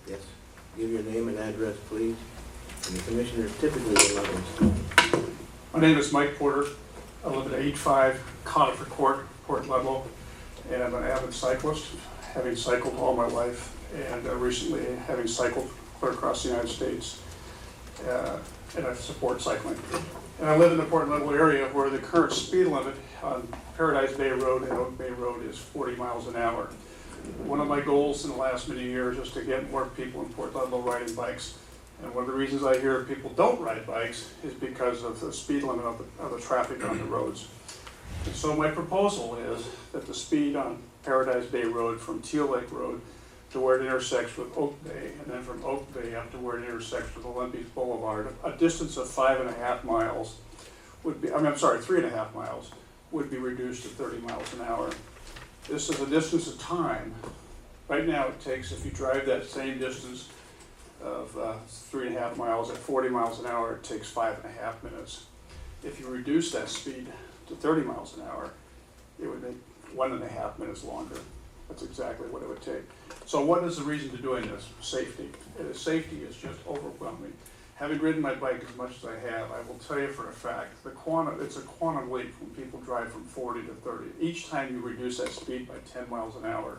Yes. Give your name and address, please. And the commissioners typically will let us. My name is Mike Porter. I live at 85 Conifer Court, Port Ludlow, and I'm an avid cyclist, having cycled all my life, and recently having cycled clear across the United States, and I support cycling. And I live in the Port Ludlow area where the current speed limit on Paradise Bay Road and Oak Bay Road is 40 miles an hour. One of my goals in the last many years is to get more people in Port Ludlow riding bikes. And one of the reasons I hear people don't ride bikes is because of the speed limit of the traffic on the roads. And so my proposal is that the speed on Paradise Bay Road from Teal Lake Road to where it intersects with Oak Bay, and then from Oak Bay up to where it intersects with Olympic Boulevard, a distance of 5.5 miles would be, 3.5 miles, would be reduced to 30 miles an hour. This is a distance of time. Right now it takes, if you drive that same distance of 3.5 miles at 40 miles an hour, it takes 5.5 minutes. If you reduce that speed to 30 miles an hour, it would make 1.5 minutes longer. That's exactly what it would take. So what is the reason to doing this? Safety. Safety is just overwhelming. Having ridden my bike as much as I have, I will tell you for a fact, it's a quantum leap when people drive from 40 to 30. Each time you reduce that speed by 10 miles an hour,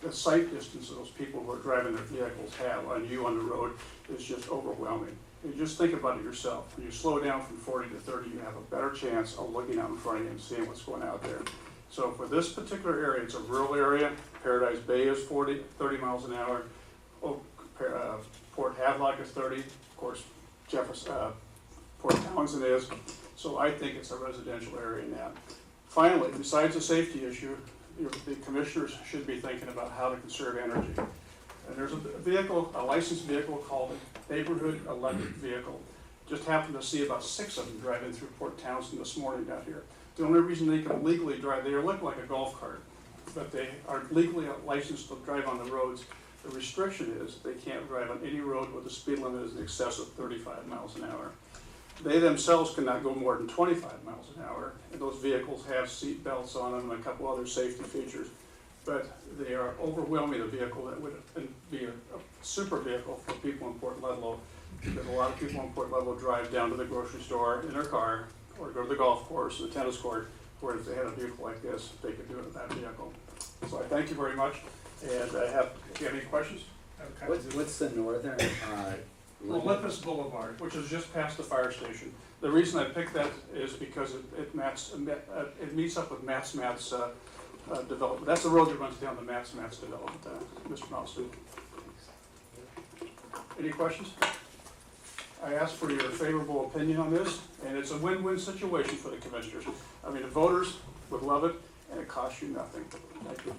the sight distance those people who are driving their vehicles have on you on the road is just overwhelming. You just think about it yourself. When you slow down from 40 to 30, you have a better chance of looking out in front of you and seeing what's going out there. So for this particular area, it's a rural area. Paradise Bay is 30 miles an hour. Port Havelock is 30. Of course, Jefferson, Port Townsend is. So I think it's a residential area now. Finally, besides the safety issue, the commissioners should be thinking about how to conserve energy. And there's a licensed vehicle called a neighborhood electric vehicle. Just happened to see about 6 of them driving through Port Townsend this morning down here. The only reason they can legally drive, they look like a golf cart, but they are legally licensed to drive on the roads. The restriction is they can't drive on any road where the speed limit is in excess of 35 miles an hour. They themselves cannot go more than 25 miles an hour, and those vehicles have seat belts on them and a couple other safety features. But they are overwhelming a vehicle that would be a super vehicle for people in Port Ludlow, because a lot of people in Port Ludlow drive down to the grocery store in their car, or go to the golf course, the tennis court, where if they had a vehicle like this, they could do it with that vehicle. So I thank you very much, and if you have any questions? What's the northern, Olympus Boulevard, which is just past the fire station. The reason I picked that is because it meets up with Matt's development. That's the road that runs down to Matt's development, Mr. Nelson. Any questions? I ask for your favorable opinion on this, and it's a win-win situation for the commissioners. I mean, the voters would love it, and it costs you nothing. Thank you.